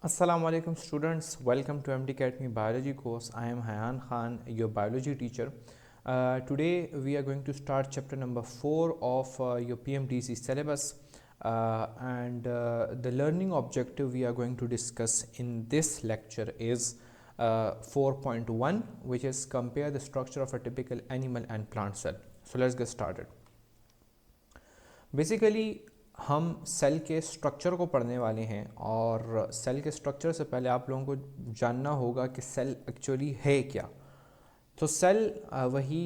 Assalamu alaikum students, welcome to MD Academy Biology course. I am Hayan Khan, your biology teacher. Today we are going to start chapter number 4 of your PMDC syllabus, and the learning objective we are going to discuss in this lecture is 4.1, which is compare the structure of a typical animal and plant cell. So let's get started. Basically हम cell के structure को पढ़ने वाले हैं, और cell के structure से पहले आप लोगों को जानना होगा कि सेल एक्चुअली है क्या। तो सेल वही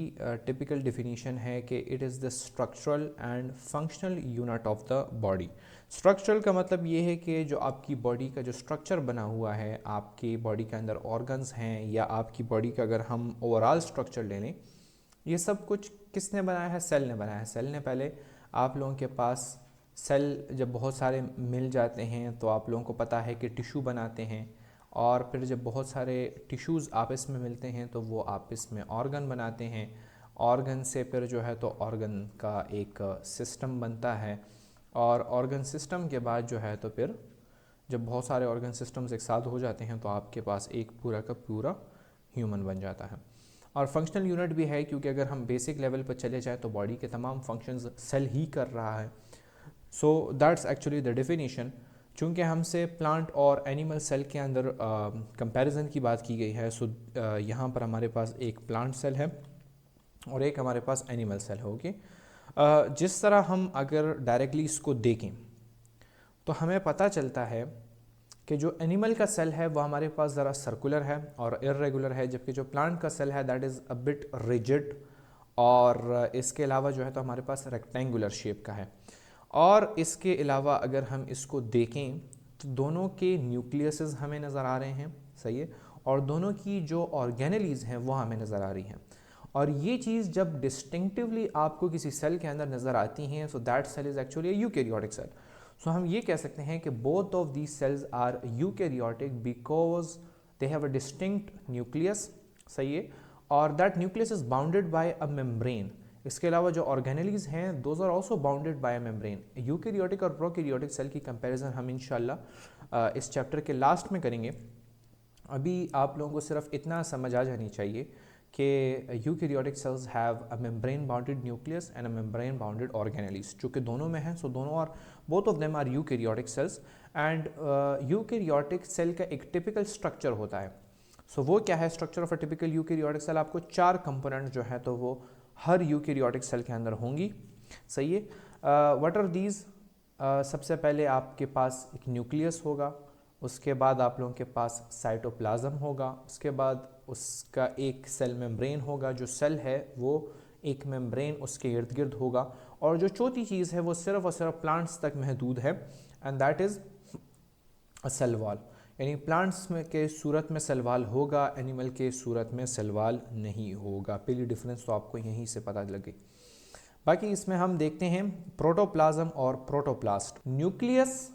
टिपिकल डिफिनीशन है कि it is the structural and functional unit of the body. Structural का मतलब ये है कि जो आपकी बॉडी का जो स्ट्रक्चर बना हुआ है, आपकी बॉडी के अंदर ऑर्गन्स हैं, या आपकी बॉडी का अगर हम ओवरऑल स्ट्रक्चर ले लें, ये सब कुछ किसने बनाया है? सेल ने बनाया है। सेल ने पहले आप लोगों के पास सेल जब बहुत सारे मिल जाते हैं तो आप लोगों को पता है कि टिश्यू बनाते हैं, और फिर जब बहुत सारे टिश्यूज़ आपस में मिलते हैं तो वो आपस में ऑर्गन बनाते हैं। ऑर्गन से फिर जो है तो ऑर्गन का एक सिस्टम बनता है, और ऑर्गन सिस्टम के बाद जो है तो फिर जब बहुत सारे ऑर्गन सिस्टम्स एक साथ हो जाते हैं तो आपके पास एक पूरा का पूरा ह्यूमन बन जाता है। और फंक्शनल यूनिट भी है, क्योंकि अगर हम बेसिक लेवल पर चले जाएँ तो बॉडी के तमाम फंक्शंस सेल ही कर रहा है। So that's actually the definition. चूँकि हमसे प्लांट और एनिमल सेल के अंदर कंपैरिजन की बात की गई है, सो यहाँ पर हमारे पास एक प्लांट सेल है और एक हमारे पास एनिमल सेल है। ओके, जिस तरह हम अगर डायरेक्टली इसको देखें तो हमें पता चलता है कि जो एनिमल का सेल है वो हमारे पास ज़रा सर्कुलर है और इरेगुलर है, जबकि जो प्लांट का सेल है that is a bit rigid, और इसके अलावा जो है तो हमारे पास रेक्टेंगुलर शेप का है। और इसके अलावा अगर हम इसको देखें तो दोनों के न्यूक्लियसेस हमें नज़र आ रहे हैं, सही है, और दोनों की जो ऑर्गेनेलीज हैं वो हमें नज़र आ रही हैं। और ये चीज़ जब डिस्टिंक्टिवली आपको किसी सेल के अंदर नज़र आती हैं, so that cell is actually eukaryotic cell. So हम ये कह सकते हैं कि both of these cells are eukaryotic because they have a distinct nucleus, सही है, और that nucleus is bounded by a membrane. इसके अलावा जो ऑर्गेनेलीज हैं those are also bounded by a membrane. Eukaryotic और प्रोकैरियोटिक सेल की कंपैरिजन हम इंशाल्लाह इस चैप्टर के लास्ट में करेंगे। अभी आप लोगों को सिर्फ इतना समझ आ जानी चाहिए कि eukaryotic cells have a membrane bounded nucleus and a membrane bounded organelles, जो कि दोनों में हैं। सो दोनों और both of them are eukaryotic cells, and eukaryotic cell का एक टिपिकल स्ट्रक्चर होता है। सो वो क्या है structure of a typical eukaryotic cell? आपको 4 कंपोनेंट जो है तो वो हर यूकैरियोटिक सेल के अंदर होंगी, सही है। What are these? सबसे पहले आपके पास एक न्यूक्लियस होगा, उसके बाद आप लोगों के पास साइटोप्लाज्म होगा, उसके बाद उसका एक सेल मेम्ब्रेन होगा, जो सेल है वो एक मेम्ब्रेन उसके इर्द गिर्द होगा, और जो चौथी चीज़ है वो सिर्फ और सिर्फ प्लांट्स तक महदूद है, and that is a cell wall. यानी प्लांट्स में के सूरत में सेल वॉल होगा, एनिमल के सूरत में सेल वॉल नहीं होगा। पहली डिफरेंस तो आपको यहीं से पता लगे। बाकी इसमें हम देखते हैं प्रोटोप्लाज्म और प्रोटोप्लास्ट। न्यूक्लियस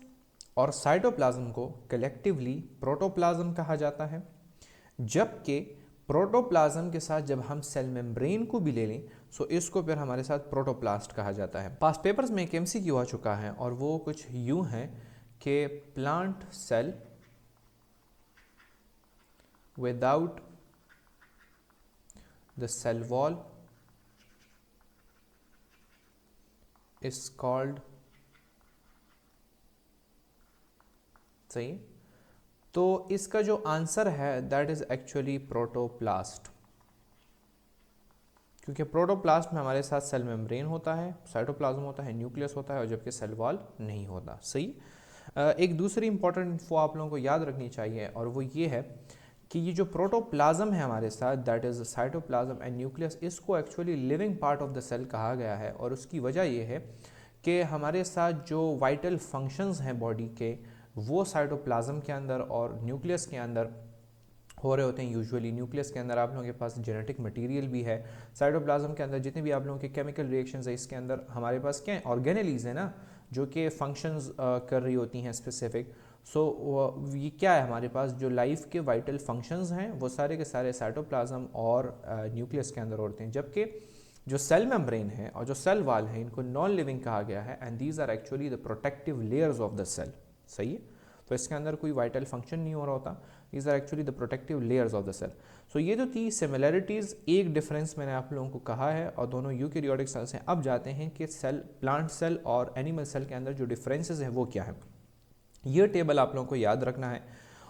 और साइटोप्लाज्म को कलेक्टिवली प्रोटोप्लाज्म कहा जाता है, जबकि प्रोटोप्लाज्म के साथ जब हम सेल मेम्ब्रेन को भी ले लें सो इसको फिर हमारे साथ प्रोटोप्लास्ट कहा जाता है। पास पेपर्स में एक एमसीक्यू आ चुका है, और वो कुछ यूं है कि plant cell without the cell wall is called, सही। तो इसका जो आंसर है दैट इज एक्चुअली प्रोटोप्लास्ट, क्योंकि प्रोटोप्लास्ट में हमारे साथ सेल मेम्ब्रेन होता है, साइटोप्लाज्म होता है, न्यूक्लियस होता है, और जबकि सेल वॉल नहीं होता, सही। एक दूसरी इंपॉर्टेंट इन्फो आप लोगों को याद रखनी चाहिए, और वो ये है कि ये जो प्रोटोप्लाज्म है हमारे साथ that is cytoplasm and nucleus, इसको actually living part of the cell कहा गया है। और उसकी वजह ये है कि हमारे साथ जो वाइटल फंक्शंस हैं बॉडी के, वो साइटोप्लाज्म के अंदर और न्यूक्लियस के अंदर हो रहे होते हैं। यूजुअली न्यूक्लियस के अंदर आप लोगों के पास जेनेटिक मटेरियल भी है, साइटोप्लाज्म के अंदर जितने भी आप लोगों के केमिकल रिएक्शंस है, इसके अंदर हमारे पास क्या है? ऑर्गेनेलीज है ना, जो कि फंक्शंस कर रही होती हैं स्पेसिफिक। सो ये क्या है? हमारे पास जो लाइफ के वाइटल फंक्शंस हैं वो सारे के सारे साइटोप्लाज्म और न्यूक्लियस के अंदर होते हैं, जबकि जो सेल मेम्ब्रेन है और जो सेल वॉल है इनको नॉन लिविंग कहा गया है, and these are actually the protective layers of the cell, सही है। तो इसके अंदर कोई वाइटल फंक्शन नहीं हो रहा होता। These are actually the protective layers of the cell. So ये जो थी सिमिलैरिटीज़, एक डिफरेंस मैंने आप लोगों को कहा है, और दोनों यूकैरियोटिक सेल्स हैं। अब जाते हैं कि सेल, प्लांट सेल और एनिमल सेल के अंदर जो डिफरेंसेस हैं वो क्या है। ये टेबल आप लोगों को याद रखना है।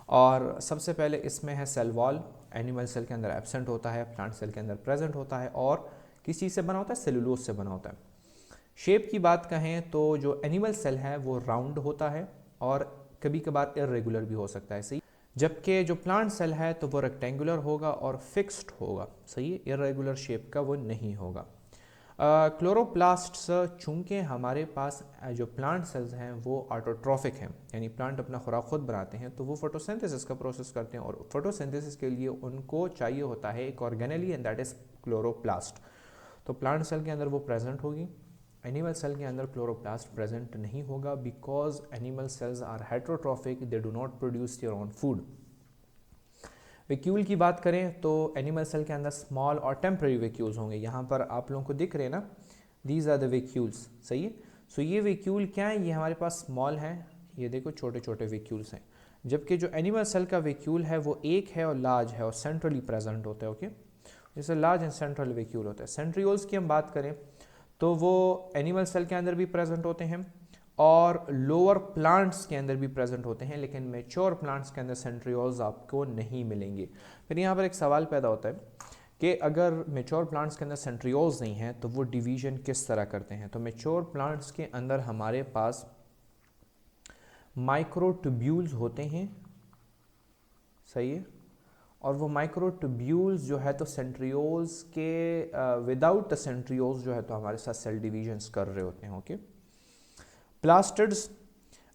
और सबसे पहले इसमें है सेल वॉल। एनिमल सेल के अंदर एब्सेंट होता है, प्लांट सेल के अंदर प्रेजेंट होता है, और किस चीज़ से बना होता है, सेलुलोज से बना होता है। शेप की बात कहें तो जो एनिमल सेल है वो राउंड होता है और कभी कभार इरेगुलर भी हो सकता है, सही। जबकि जो प्लांट सेल है तो वो रेक्टेंगुलर होगा और फिक्स्ड होगा, सही है, इरेगुलर शेप का वो नहीं होगा। क्लोरोप्लास्ट्स, चूँकि हमारे पास जो प्लांट सेल्स हैं वो ऑटोट्रॉफिक हैं, यानी प्लांट अपना खुराक खुद बनाते हैं, तो वो फोटोसिंथेसिस का प्रोसेस करते हैं, और फोटोसिंथेसिस के लिए उनको चाहिए होता है एक organelle, and that is chloroplast. तो प्लांट सेल के अंदर वो प्रेजेंट होगी। एनिमल सेल के अंदर क्लोरोप्लास्ट प्रेजेंट नहीं होगा, because animal cells are heterotrophic, they do not produce their own food. Vacuole की बात करें तो एनिमल सेल के अंदर स्मॉल और टेम्पररी वैक्यूल्स होंगे। यहाँ पर आप लोगों को दिख रहे हैं ना, दीज आर द वैक्यूल्स, सही है। सो ये वैक्यूल क्या है, ये हमारे पास स्मॉल है, ये देखो छोटे छोटे वैक्यूल्स हैं। जबकि जो एनिमल सेल का वैक्यूल है वो एक है और लार्ज है और सेंट्रली प्रेजेंट होता है, ओके। जैसे लार्ज एंड सेंट्रल वैक्यूल होता है। सेंट्रियोल्स की हम बात करें तो वो एनिमल सेल के अंदर भी प्रेजेंट होते हैं और लोअर प्लांट्स के अंदर भी प्रेजेंट होते हैं, लेकिन मेच्योर प्लांट्स के अंदर सेंट्रियोल्स आपको नहीं मिलेंगे। फिर यहाँ पर एक सवाल पैदा होता है कि अगर मेच्योर प्लांट्स के अंदर सेंट्रियोल्स नहीं हैं तो वो डिवीजन किस तरह करते हैं। तो मेच्योर प्लांट्स के अंदर हमारे पास माइक्रोट्यूब्यूल्स होते हैं, सही है, और वो माइक्रोट्यूब्यूल्स जो है तो सेंट्रियोल्स के विदाउट द सेंट्रियोल्स जो है तो हमारे साथ सेल डिवीजन्स कर रहे होते हैं, ओके। प्लास्टिड्स,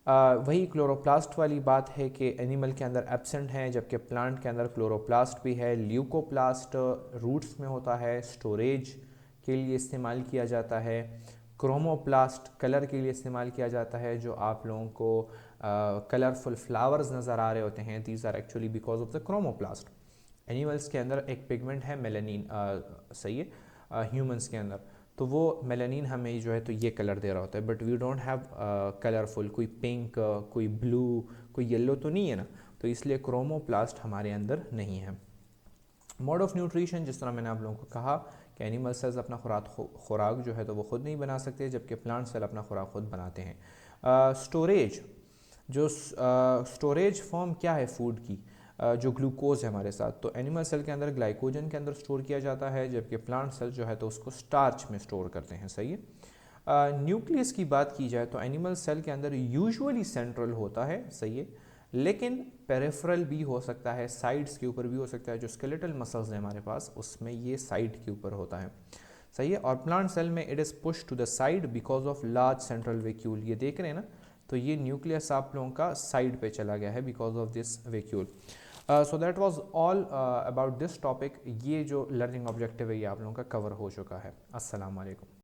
वही क्लोरोप्लास्ट वाली बात है कि एनिमल के अंदर एब्सेंट हैं, जबकि प्लांट के अंदर क्लोरोप्लास्ट भी है। ल्यूकोप्लास्ट रूट्स में होता है, स्टोरेज के लिए इस्तेमाल किया जाता है। क्रोमोप्लास्ट कलर के लिए इस्तेमाल किया जाता है, जो आप लोगों को कलरफुल फ्लावर्स नज़र आ रहे होते हैं, these are actually because of the chromoplast. Animals के अंदर एक पिगमेंट है मेलानिन, सही है, ह्यूमंस के अंदर तो वो मेलानिन हमें जो है तो ये कलर दे रहा होता है, but we don't have colourful, कोई पिंक, कोई ब्लू, कोई येलो तो नहीं है ना, तो इसलिए क्रोमोप्लास्ट हमारे अंदर नहीं है। मोड ऑफ न्यूट्रिशन, जिस तरह मैंने आप लोगों को कहा कि एनिमल सेल्स अपना खुराक जो है तो वो खुद नहीं बना सकते, जबकि प्लांट सेल अपना खुराक खुद बनाते हैं। स्टोरेज, जो स्टोरेज फॉर्म क्या है फूड की, जो ग्लूकोज है हमारे साथ, तो एनिमल सेल के अंदर ग्लाइकोजन के अंदर स्टोर किया जाता है, जबकि प्लांट सेल जो है तो उसको स्टार्च में स्टोर करते हैं, सही है। न्यूक्लियस की बात की जाए तो एनिमल सेल के अंदर यूजुअली सेंट्रल होता है, सही है, लेकिन पेरिफेरल भी हो सकता है, साइड्स के ऊपर भी हो सकता है। जो स्केलेटल मसल्स हैं हमारे पास उसमें ये साइड के ऊपर होता है, सही है। और प्लांट सेल में it is push to the side because of large central vacuole, ये देख रहे हैं ना, तो ये न्यूक्लियस आप लोगों का साइड पे चला गया है because of this vacuole. So that was all about this topic. ये जो लर्निंग ऑब्जेक्टिव है ये आप लोगों का कवर हो चुका है। अस्सलाम वालेकुम।